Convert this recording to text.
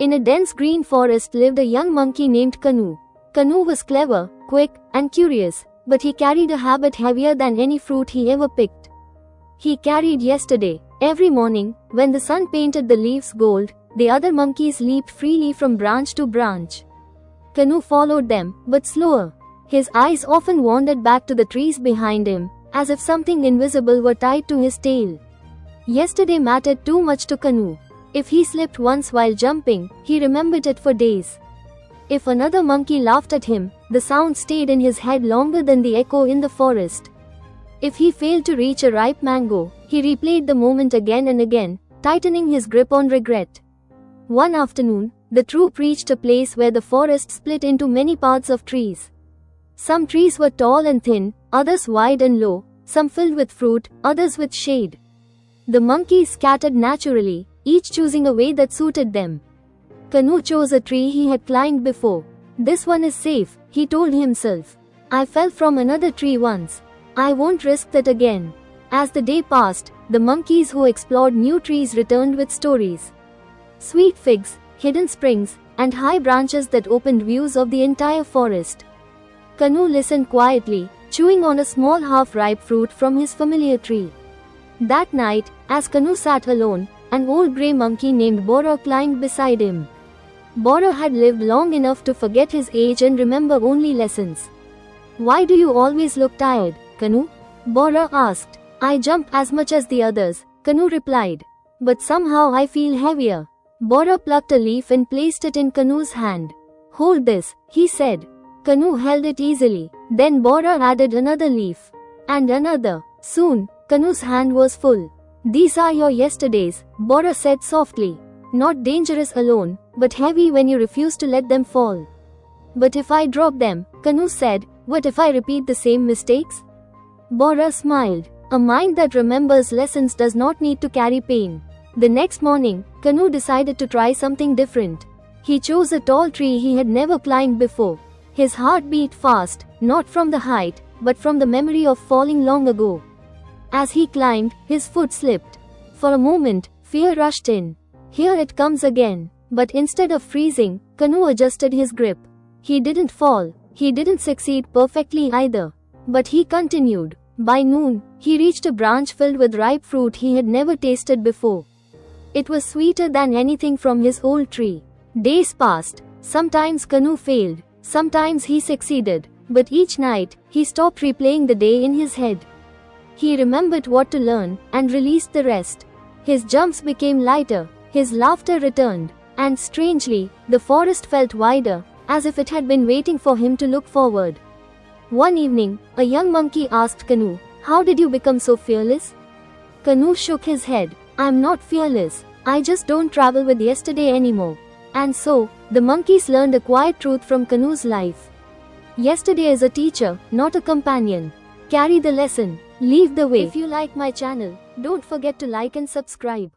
In a dense green forest lived a young monkey named Kanu. Kanu was clever, quick, and curious, but he carried a habit heavier than any fruit he ever picked. He carried yesterday. Every morning, when the sun painted the leaves gold, the other monkeys leaped freely from branch to branch. Kanu followed them, but slower. His eyes often wandered back to the trees behind him, as if something invisible were tied to his tail. Yesterday mattered too much to Kanu. If he slipped once while jumping, he remembered it for days. If another monkey laughed at him, the sound stayed in his head longer than the echo in the forest. If he failed to reach a ripe mango, he replayed the moment again and again, tightening his grip on regret. One afternoon, the troop reached a place where the forest split into many paths of trees. Some trees were tall and thin, others wide and low, some filled with fruit, others with shade. The monkeys scattered naturally, each choosing a way that suited them. Kanu chose a tree he had climbed before. This one is safe, he told himself. I fell from another tree once. I won't risk that again. As the day passed, the monkeys who explored new trees returned with stories. Sweet figs, hidden springs, and high branches that opened views of the entire forest. Kanu listened quietly, chewing on a small half-ripe fruit from his familiar tree. That night, as Kanu sat alone, an old grey monkey named Boro climbed beside him. Boro had lived long enough to forget his age and remember only lessons. Why do you always look tired, Kanu? Boro asked. I jump as much as the others, Kanu replied. But somehow I feel heavier. Boro plucked a leaf and placed it in Kanu's hand. Hold this, he said. Kanu held it easily. Then Boro added another leaf. And another. Soon, Kanu's hand was full. These are your yesterdays, Boro said softly. Not dangerous alone, but heavy when you refuse to let them fall. But if I drop them, Kanu said, what if I repeat the same mistakes? Boro smiled. A mind that remembers lessons does not need to carry pain. The next morning, Kanu decided to try something different. He chose a tall tree he had never climbed before. His heart beat fast, not from the height, but from the memory of falling long ago. As he climbed, his foot slipped. For a moment, fear rushed in. Here it comes again. But instead of freezing, Kanu adjusted his grip. He didn't fall. He didn't succeed perfectly either. But he continued. By noon, he reached a branch filled with ripe fruit he had never tasted before. It was sweeter than anything from his old tree. Days passed. Sometimes Kanu failed. Sometimes he succeeded. But each night, he stopped replaying the day in his head. He remembered what to learn, and released the rest. His jumps became lighter, his laughter returned, and strangely, the forest felt wider, as if it had been waiting for him to look forward. One evening, a young monkey asked Kanu, how did you become so fearless? Kanu shook his head. I'm not fearless, I just don't travel with yesterday anymore. And so, the monkeys learned a quiet truth from Kanu's life. Yesterday is a teacher, not a companion. Carry the lesson. Leave the way. If you like my channel, don't forget to like and subscribe.